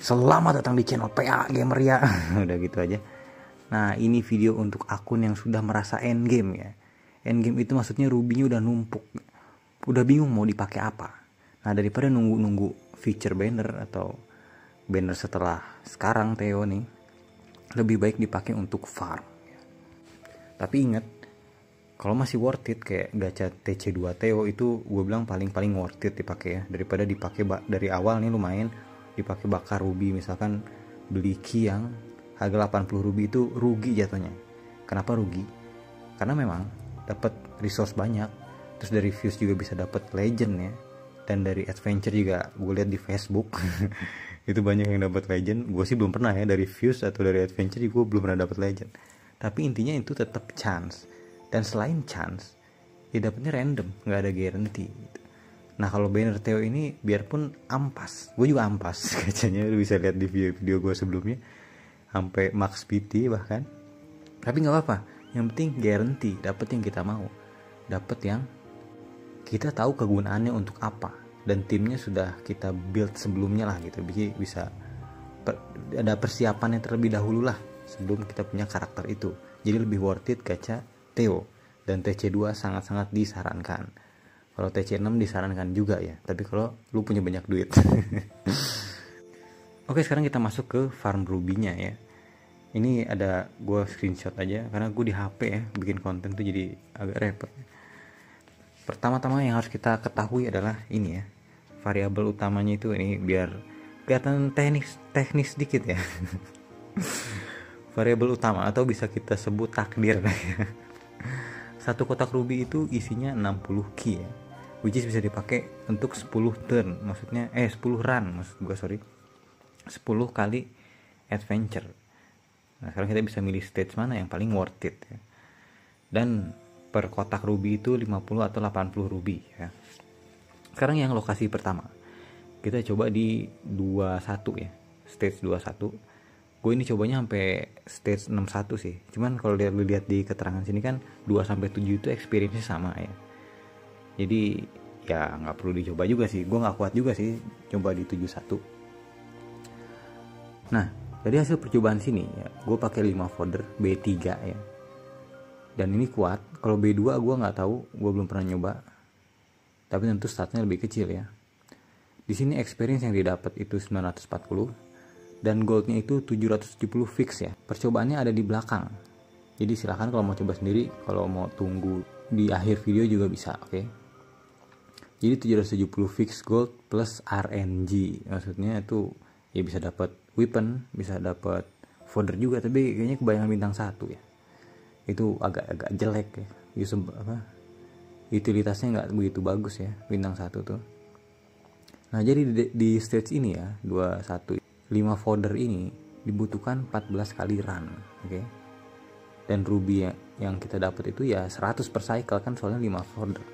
Selamat datang di channel PA Gamer ya. Udah gitu aja. Nah, ini video untuk akun yang sudah merasa endgame ya. Endgame itu maksudnya rubinya udah numpuk, udah bingung mau dipakai apa. Nah, daripada nunggu feature banner atau banner setelah sekarang Theo nih, lebih baik dipakai untuk farm. Tapi ingat, kalau masih worth it kayak gacha TC2 Theo itu gue bilang paling worth it dipakai ya, daripada dipakai dari awal nih lumayan dipakai bakar ruby. Misalkan beli key yang harga 80 ruby itu rugi jatuhnya. Kenapa rugi? Karena memang dapat resource banyak, terus dari views juga bisa dapat legend ya, dan dari adventure juga gue lihat di Facebook itu banyak yang dapat legend. Gue sih belum pernah ya, dari views atau dari adventure gue belum pernah dapat legend. Tapi intinya itu tetap chance, dan selain chance ya dapetnya random, nggak ada guarantee gitu. Nah, kalau banner Theo ini biarpun ampas, gue juga ampas kacanya, lu bisa lihat di video gue sebelumnya sampai max PT bahkan. Tapi nggak apa-apa, yang penting guarantee dapet yang kita mau, dapet yang kita tahu kegunaannya untuk apa, dan timnya sudah kita build sebelumnya lah gitu. Bisa ada persiapannya terlebih dahulu lah sebelum kita punya karakter itu. Jadi lebih worth it gacha Theo. Dan TC2 sangat-sangat disarankan. Kalau TC6 disarankan juga ya, tapi kalau lu punya banyak duit. Oke, sekarang kita masuk ke farm rubinya ya. Ini ada gue screenshot aja karena gue di HP ya, bikin konten tuh jadi agak repot. Pertama-tama yang harus kita ketahui adalah ini ya, variabel utamanya itu ini, biar kelihatan teknis sedikit ya. Variabel utama atau bisa kita sebut takdir ya. Satu kotak ruby itu isinya 60 key ya, which is bisa dipakai untuk 10 turn, maksudnya 10 run maksud gue, 10 kali adventure. Nah, sekarang kita bisa milih stage mana yang paling worth it ya. Dan per kotak ruby itu 50 atau 80 ruby ya. Sekarang yang lokasi pertama, kita coba di 21 ya, stage 21. Gue ini cobanya sampai stage 61 sih. Cuman kalau lihat di keterangan sini kan 2-7 itu experience-nya sama ya. Jadi ya nggak perlu dicoba juga sih. Gue nggak kuat juga sih coba di 71. Nah, dari hasil percobaan sini ya, gue pakai 5 folder B3 ya. Dan ini kuat. Kalau B2 gue nggak tahu, gue belum pernah nyoba. Tapi tentu statnya lebih kecil ya. Di sini experience yang didapat itu 940. Dan goldnya itu 770 fix ya. Percobaannya ada di belakang. Jadi silahkan kalau mau coba sendiri, kalau mau tunggu di akhir video juga bisa, oke? Jadi 770 fix gold plus RNG. Maksudnya itu ya bisa dapat weapon, bisa dapat fodder juga, tapi kayaknya kebanyakan bintang 1 ya. Itu agak jelek ya. Utilitasnya nggak begitu bagus ya bintang 1 tuh. Nah, jadi di stage ini ya, 21 5 folder ini dibutuhkan 14 kali run, oke? Dan ruby yang kita dapat itu ya 100 per cycle kan, soalnya 5 folder.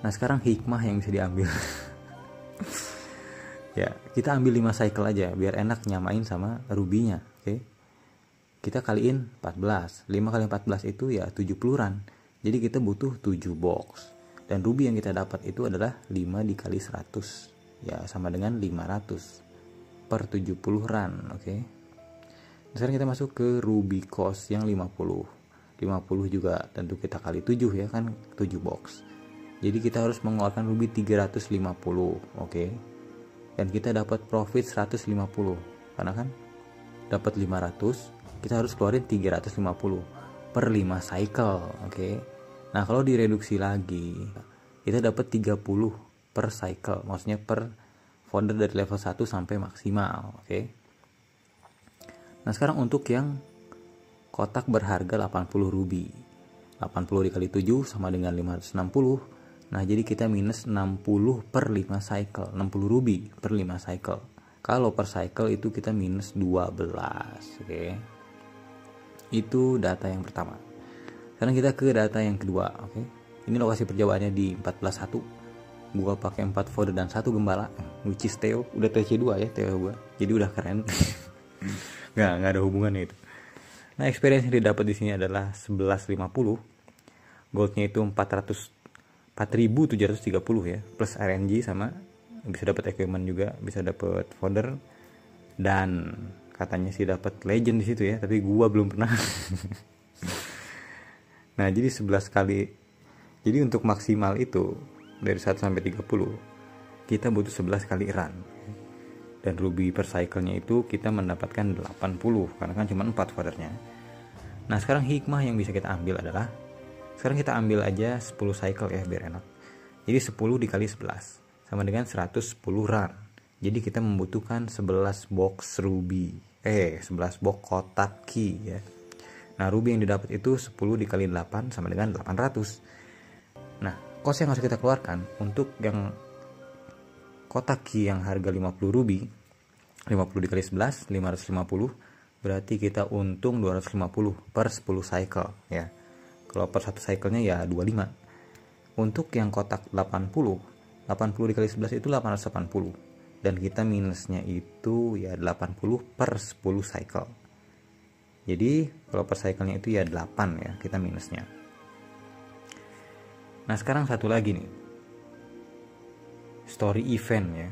Nah, sekarang hikmah yang bisa diambil. Ya, kita ambil 5 cycle aja biar enak nyamain sama rubinya, oke? Kita kaliin 14. 5 kali 14 itu ya 70 run. Jadi kita butuh 7 box. Dan ruby yang kita dapat itu adalah 5 dikali 100. Ya sama dengan 500 per 70 run, oke? Sekarang kita masuk ke ruby cost yang 50 juga tentu kita kali 7 ya kan, 7 box. Jadi kita harus mengeluarkan ruby 350, oke? Dan kita dapat profit 150 karena kan dapat 500, kita harus keluarin 350 per 5 cycle, oke? Nah, kalau direduksi lagi kita dapat 30 per cycle, maksudnya per folder dari level 1 sampai maksimal, oke? Nah, sekarang untuk yang kotak berharga 80 ruby, 80 dikali 7 sama dengan 560. Nah, jadi kita minus 60 per 5 cycle, 60 ruby per 5 cycle. Kalau per cycle itu kita minus 12, oke? Itu data yang pertama. Sekarang kita ke data yang kedua, oke? Ini lokasi percobaannya di 14.1. Gua pakai 4 folder dan 1 gembala, which is Theo. Udah TC2 ya Theo gua, jadi udah keren. nggak ada hubungannya itu. Nah, experience yang didapat di sini adalah 1150. Goldnya itu 4730 ya, plus RNG sama bisa dapat equipment juga, bisa dapat fodder, dan katanya sih dapat legend di situ ya, tapi gua belum pernah. Nah, jadi 11 kali. Jadi untuk maksimal itu dari 1 sampai 30 kita butuh 11 kali run. Dan ruby per cycle-nya itu kita mendapatkan 80 karena kan cuma 4 foddernya. Nah, sekarang hikmah yang bisa kita ambil adalah, sekarang kita ambil aja 10 cycle ya biar enak. Jadi 10 dikali 11 sama dengan 110 run. Jadi kita membutuhkan 11 box ruby. 11 box kotak key ya. Nah, ruby yang didapat itu 10 dikali 8 sama dengan 800. Nah, cost yang harus kita keluarkan untuk yang kotak key yang harga 50 ruby, 50 dikali 11 550, berarti kita untung 250 per 10 cycle ya. Kalau per satu cycle-nya ya 25. Untuk yang kotak 80 dikali 11 itu 880, dan kita minusnya itu ya 80 per 10 cycle. Jadi kalau per cycle-nya itu ya 8 ya kita minusnya. Nah, sekarang satu lagi nih, story event ya.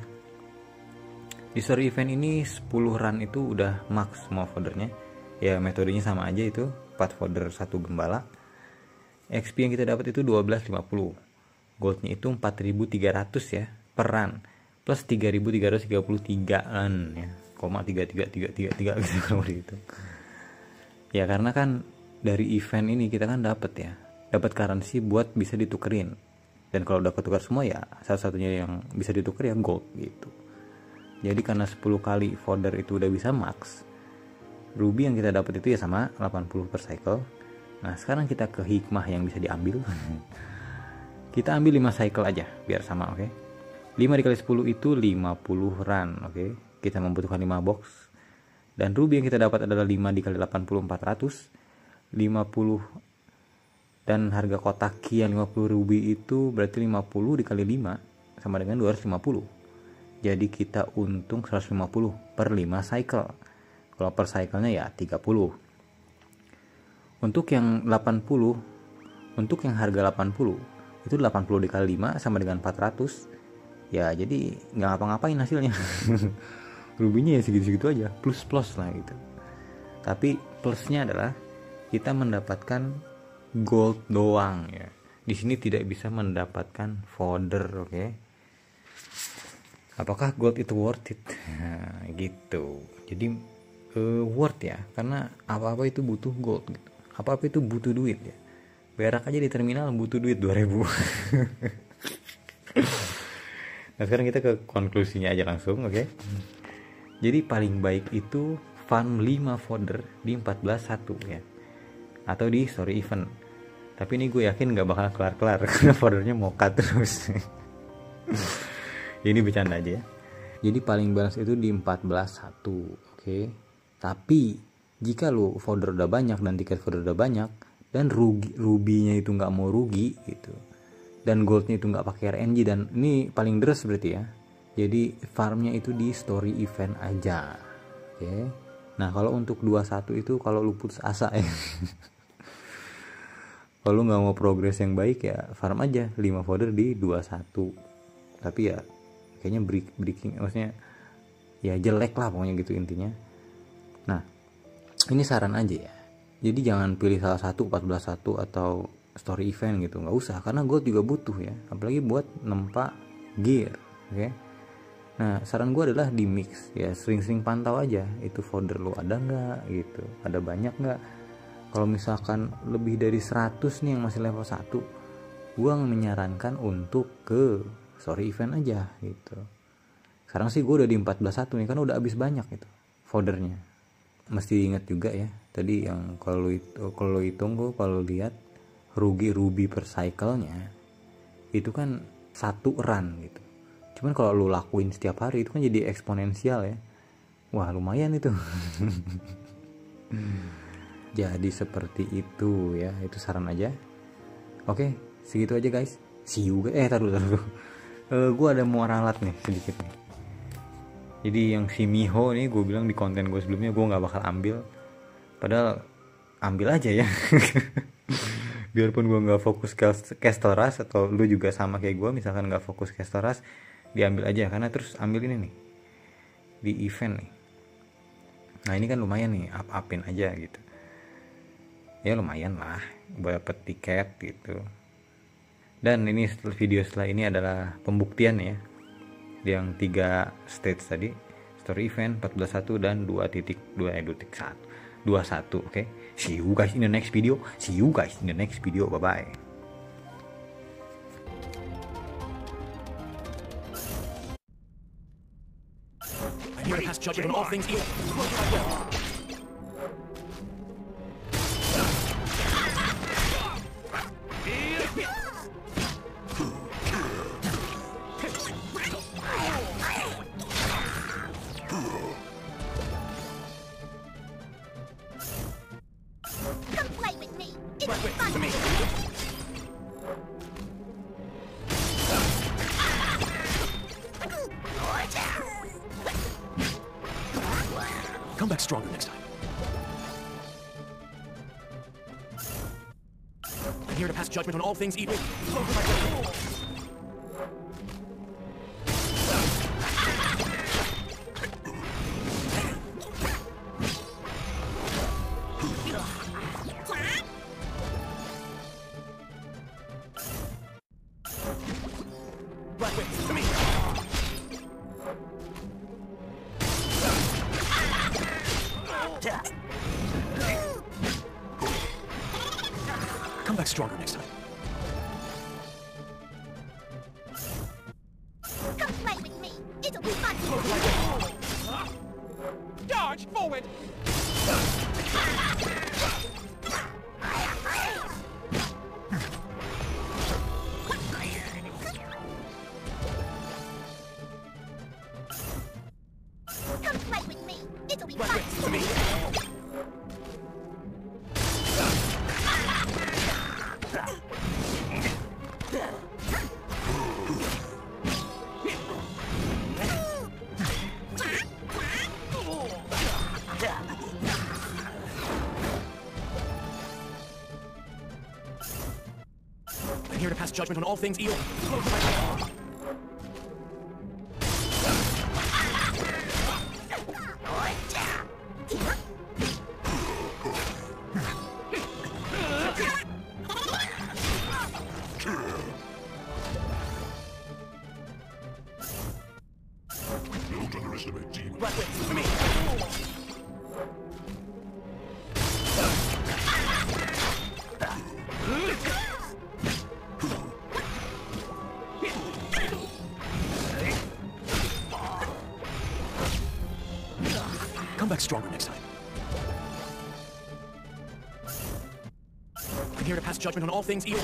Di story event ini 10 run itu udah max semua foldernya. Ya metodenya sama aja, itu 4 folder 1 gembala. XP yang kita dapat itu 1250. Goldnya itu 4300 ya per run, plus 3333an ya, 0,33333 gitu kalau dihitung. Ya karena kan dari event ini kita kan dapat currency buat bisa ditukerin. Dan kalau udah ketukar semua ya satu-satunya yang bisa ditukar ya gold gitu. Jadi karena 10 kali folder itu udah bisa max, ruby yang kita dapat itu ya sama 80 per cycle. Nah, sekarang kita ke hikmah yang bisa diambil. Kita ambil 5 cycle aja biar sama, oke. 5 dikali 10 itu 50 run, oke. Kita membutuhkan 5 box. Dan ruby yang kita dapat adalah 5 dikali 80 400. 50 dan harga kotak key yang 50 ruby itu berarti 50 dikali 5 sama dengan 250. Jadi kita untung 150 per 5 cycle. Kalau per cycle-nya ya 30. Untuk yang 80, untuk yang harga 80 itu 80 dikali 5 sama dengan 400. Ya jadi nggak ngapa-ngapain hasilnya. Rubinya ya segitu-segitu aja, plus lah gitu. Tapi plusnya adalah kita mendapatkan gold doang ya. Di sini tidak bisa mendapatkan fodder, oke. Apakah gold itu worth it? Nah, gitu. Jadi worth ya, karena apa-apa itu butuh gold gitu. Apa-apa itu butuh duit ya. Berak aja di terminal butuh duit 2000. Nah, sekarang kita ke konklusinya aja langsung, oke. Jadi paling baik itu farm 5 fodder di 14.1 ya. Atau di story event. Tapi ini gue yakin gak bakal kelar-kelar karena foldernya moka terus. Ini bercanda aja ya. Jadi paling balance itu di 14.1, oke. Tapi jika lo folder udah banyak dan tiket folder udah banyak dan rubinya itu nggak mau rugi gitu, dan goldnya itu nggak pakai RNG, dan ini paling deres berarti ya. Jadi farmnya itu di story event aja, oke. Nah kalau untuk 21 itu kalau lu putus asa ya. Kalau lu nggak mau progres yang baik ya farm aja 5 folder di 21. Tapi ya kayaknya breaking, maksudnya ya jelek lah pokoknya gitu intinya. Nah ini saran aja ya, jadi jangan pilih salah satu 14.1 atau story event gitu, nggak usah, karena gold juga butuh ya, apalagi buat nempa gear, oke. Nah saran gue adalah di mix ya, sering-sering pantau aja itu folder lo ada nggak gitu, ada banyak nggak. Kalau misalkan lebih dari 100 nih yang masih level 1, gue menyarankan untuk ke story event aja gitu. Sekarang sih gue udah di 14.1 nih, kan udah habis banyak itu foldernya. Mesti ingat juga ya tadi yang kalau hitung gue, kalau lihat ruby per cycle-nya itu kan 1 run gitu. Cuman kalau lu lakuin setiap hari itu kan jadi eksponensial ya. Wah lumayan itu. Jadi seperti itu ya, itu saran aja. Oke, segitu aja guys. See you guys. Taruh. Gue ada mau ralat nih sedikit nih. Jadi yang si Miho nih, gue bilang di konten gue sebelumnya gue nggak bakal ambil. Padahal ambil aja ya. Biarpun gue nggak fokus Castle Rush, atau lu juga sama kayak gue misalkan nggak fokus Castle Rush, diambil aja, karena terus ambil ini nih di event nih. Nah ini kan lumayan nih, up-upin aja gitu ya, lumayan lah buat dapet tiket gitu. Dan ini video setelah ini adalah pembuktian ya, yang 3 stage tadi, story event 14.1 dan 2.2.1 21. Oke, see you guys in the next video, bye bye. I'm here to pass judgment on all things evil. Come play with me. It'll be fun. Come back stronger next time. I'm here to pass judgment on all things evil. Right way, to me. Come back stronger next time. Come play with me. It'll be fun. Dodge forward. Come play with me. It'll be Right fun. way, to me. I'm here to pass judgment on all things evil. Don't underestimate teamwork. Right way, to me. Come back stronger next time. I'm here to pass judgment on all things evil.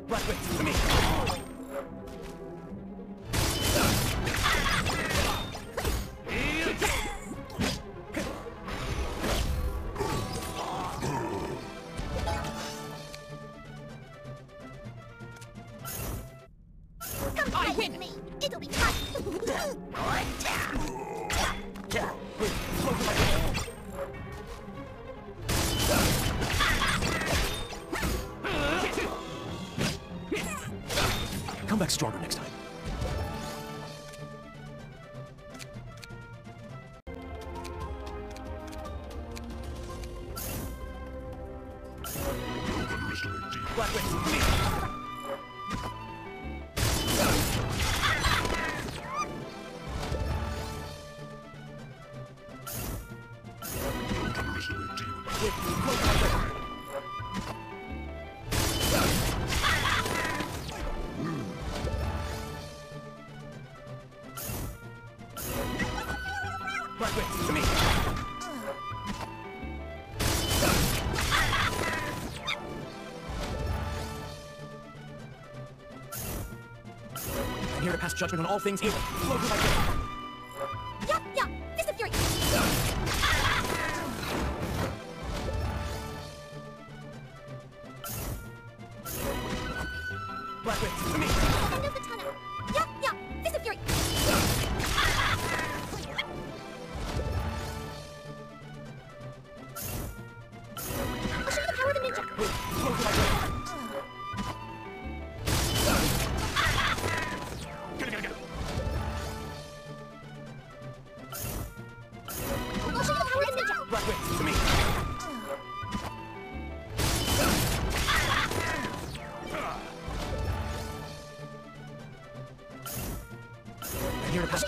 Right way, to me. Come play with me. It'll be fun. Come back stronger next time. Don't underestimate teamwork. Right way, to me. Don't underestimate teamwork. Right way, to me. I'm here to pass judgment on all things evil. Yup, yup. Disappear. Right way, to me. End of the tunnel. Yup, yup.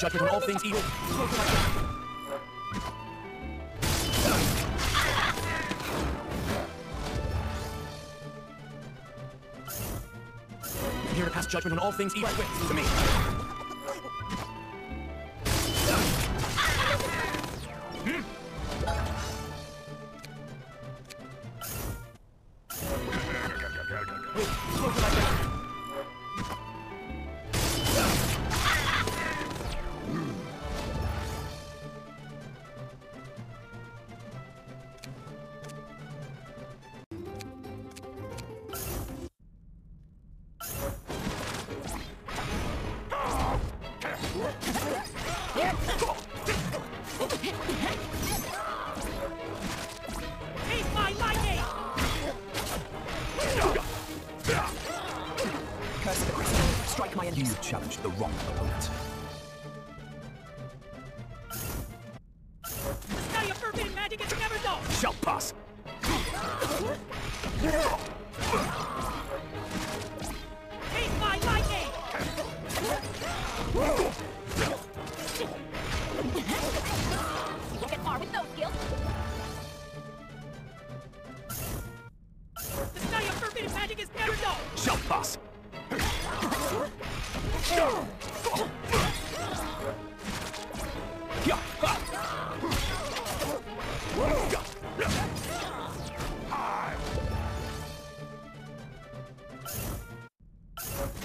judgment on all things evil. I'm here to pass judgment on all things evil. To me. Taste my lightning! Curse of the crystal. Strike my enemies. You challenged the wrong opponent. The study of forbidden magic is never dull! Shall pass. Taste my lightning! You won't get far with those skills. The study of forbidden magic is never dull! Shall pass. Yeah.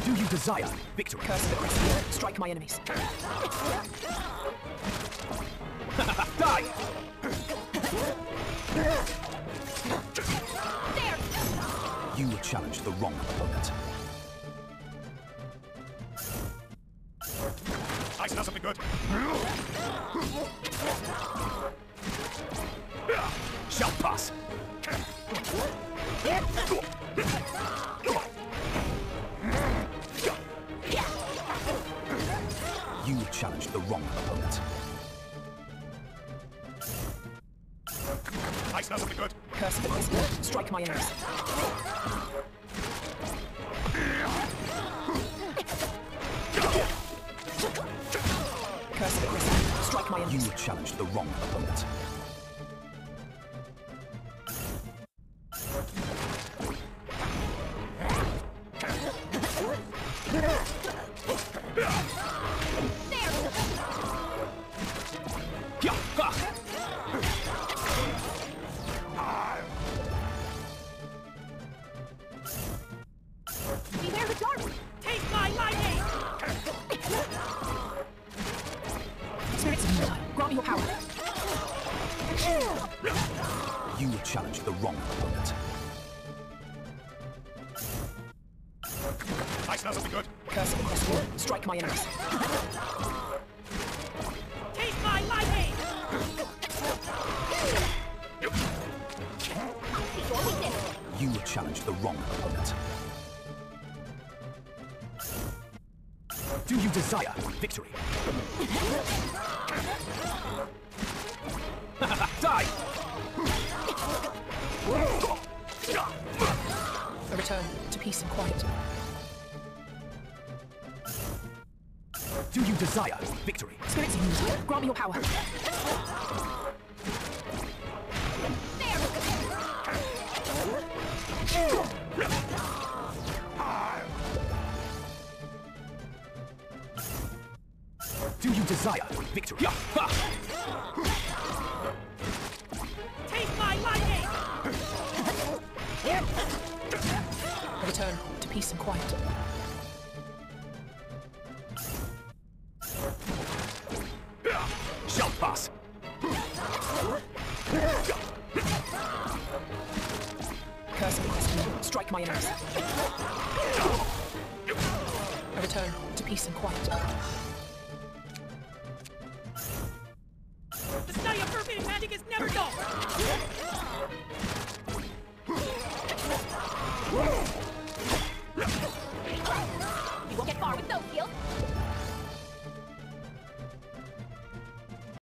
Do you desire victory? Curse of the crystal. Strike my enemies. Die! There! You challenged the wrong opponent. I smell something good. Shall pass. You challenged the wrong opponent. I smell something good. Curse of the crystal. Strike my enemies. Curse of the crystal. Strike my enemies. You challenged the wrong opponent. Yeah. Beware the dark! Taste my lightning! Spirits of Moonlight. Grant me your power. You challenged the wrong opponent. I smell something good. Curse of the crystal. Strike my enemies. Taste my lightning! Your weakness! You challenged the wrong opponent. Do you desire victory? Die! A return to peace and quiet. Do you desire victory? Spirits of Moonlight. Grant me your power. Do you desire victory? Yeah. Taste my lightning! A return to peace and quiet. Shall pass. Curse of the crystal. Strike my enemies. A return to peace and quiet. The study of forbidden magic is never dull! You won't get far with those skills.